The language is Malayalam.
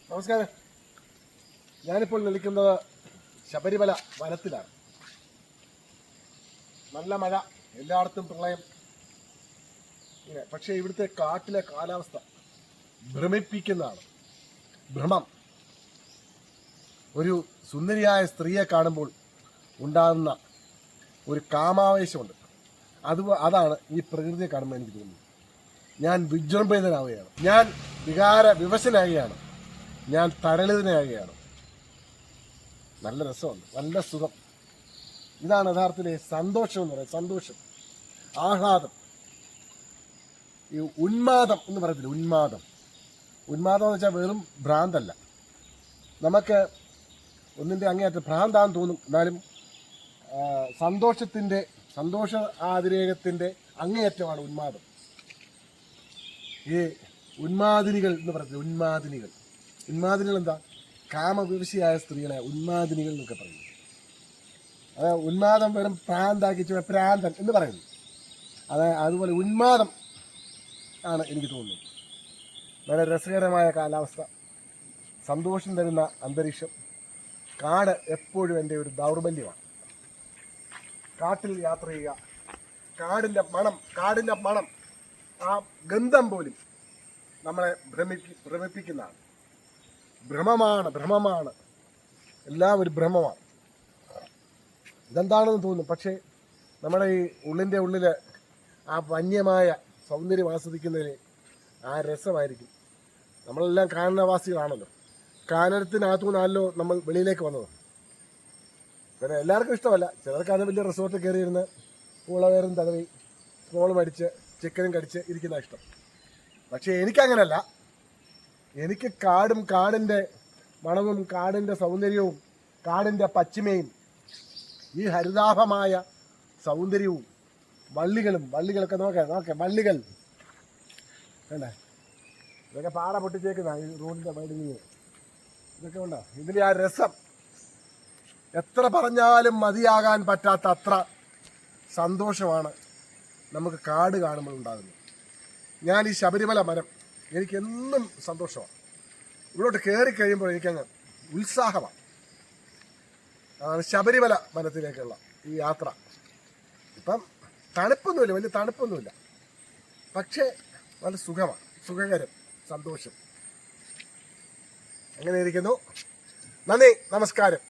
നമസ്കാരം. ഞാനിപ്പോൾ നിൽക്കുന്നത് ശബരിമല വനത്തിലാണ്. നല്ല മഴ, എല്ലായിടത്തും പ്രളയം. പക്ഷേ ഇവിടുത്തെ കാട്ടിലെ കാലാവസ്ഥ ഭ്രമിപ്പിക്കുന്നതാണ്. ഭ്രമം. ഒരു സുന്ദരിയായ സ്ത്രീയെ കാണുമ്പോൾ ഉണ്ടാകുന്ന ഒരു കാമാവേശമുണ്ട്. അതാണ് ഈ പ്രകൃതിയെ കാണുമ്പോൾ എനിക്ക് തോന്നുന്നത്. ഞാൻ വിജൃംഭിതനാവുകയാണ്, ഞാൻ വികാര വിവശനാകുകയാണ്, ഞാൻ തരളിതനാകുകയാണ്. നല്ല രസമുണ്ട്, നല്ല സുഖം. ഇതാണ് യഥാർത്ഥത്തിലെ സന്തോഷം എന്ന് പറയുന്നത്. സന്തോഷം, ആഹ്ലാദം. ഈ ഉന്മാദം എന്ന് പറയത്തില്ല, ഉന്മാദം എന്ന് വെച്ചാൽ വെറും ഭ്രാന്തല്ല. നമുക്ക് ഒന്നിൻ്റെ അങ്ങേയറ്റം ഭ്രാന്താന്ന് തോന്നും, എന്നാലും സന്തോഷ ആതിരേകത്തിൻ്റെ അങ്ങേയറ്റമാണ് ഉന്മാദം. ഈ ഉന്മാദിനികൾ എന്ന് പറയുന്നത്, ഉന്മാദിനികൾ എന്താ? കാമവിവശിയായ സ്ത്രീകളെ ഉന്മാദിനികൾ എന്നൊക്കെ പറയുന്നു. ഉന്മാദം വെറും പ്രാന്താക്കി പ്രാന്തൻ എന്ന് പറയുന്നു. അതുപോലെ ഉന്മാദം ആണ് എനിക്ക് തോന്നുന്നത്. വളരെ രസകരമായ കാലാവസ്ഥ, സന്തോഷം തരുന്ന അന്തരീക്ഷം. കാട് എപ്പോഴും എൻ്റെ ഒരു ദൗർബല്യമാണ്. കാട്ടിൽ യാത്ര ചെയ്യുക, കാടിൻ്റെ മണം, ആ ഗന്ധം പോലും നമ്മളെ ഭ്രമിപ്പിക്കുന്നതാണ്. ഭ്രമമാണ്, എല്ലാം ഒരു ഭ്രമമാണ്. ഇതെന്താണെന്ന് തോന്നും, പക്ഷേ നമ്മുടെ ഈ ഉള്ളിൽ ആ വന്യമായ സൗന്ദര്യം ആസ്വദിക്കുന്നതിന് ആ രസമായിരിക്കും. നമ്മളെല്ലാം കാനനവാസികളാണല്ലോ. കാനനത്തിനകത്തുനിന്നല്ലോ നമ്മൾ വെളിയിലേക്ക് വന്നത്. പിന്നെ എല്ലാവർക്കും ഇഷ്ടമല്ല. ചിലർക്കാണ് വലിയ റിസോർട്ട് കയറിയിരുന്ന് പൂളവേറും തടവി സ്മോളും അടിച്ച് ചിക്കനും കടിച്ച് ഇരിക്കുന്ന ഇഷ്ടം. പക്ഷേ എനിക്കങ്ങനല്ല. എനിക്ക് കാടിൻ്റെ മണവും കാടിൻ്റെ സൗന്ദര്യവും കാടിൻ്റെ പശ്ചിമയും ഈ ഹരിതാഭമായ സൗന്ദര്യവും വള്ളികളൊക്കെ നോക്കെ വള്ളികൾ വേണ്ടേ, ഇതൊക്കെ പാറ പൊട്ടിച്ചേക്കുന്ന ഈ റോഡിൻ്റെ വഴിയിൽ ഇതൊക്കെ ഉണ്ടോ. ഇതിലെ ആ രസം എത്ര പറഞ്ഞാലും മതിയാകാൻ പറ്റാത്ത അത്ര സന്തോഷമാണ് നമുക്ക് കാട് കാണുമ്പോൾ ഉണ്ടാകുന്നത്. ഞാൻ ഈ ശബരിമല മരം എനിക്കെന്നും സന്തോഷമാണ്. ഇവിടോട്ട് കയറി കഴിയുമ്പോൾ എനിക്കങ്ങ് ഉത്സാഹമാണ്. അതാണ് ശബരിമല വനത്തിലേക്കുള്ള ഈ യാത്ര. ഇപ്പം തണുപ്പൊന്നുമില്ല, വലിയ തണുപ്പൊന്നുമില്ല, പക്ഷേ നല്ല സുഖമാണ്, സുഖകരം, സന്തോഷം. അങ്ങനെ ഇരിക്കുന്നു. നന്ദി, നമസ്കാരം.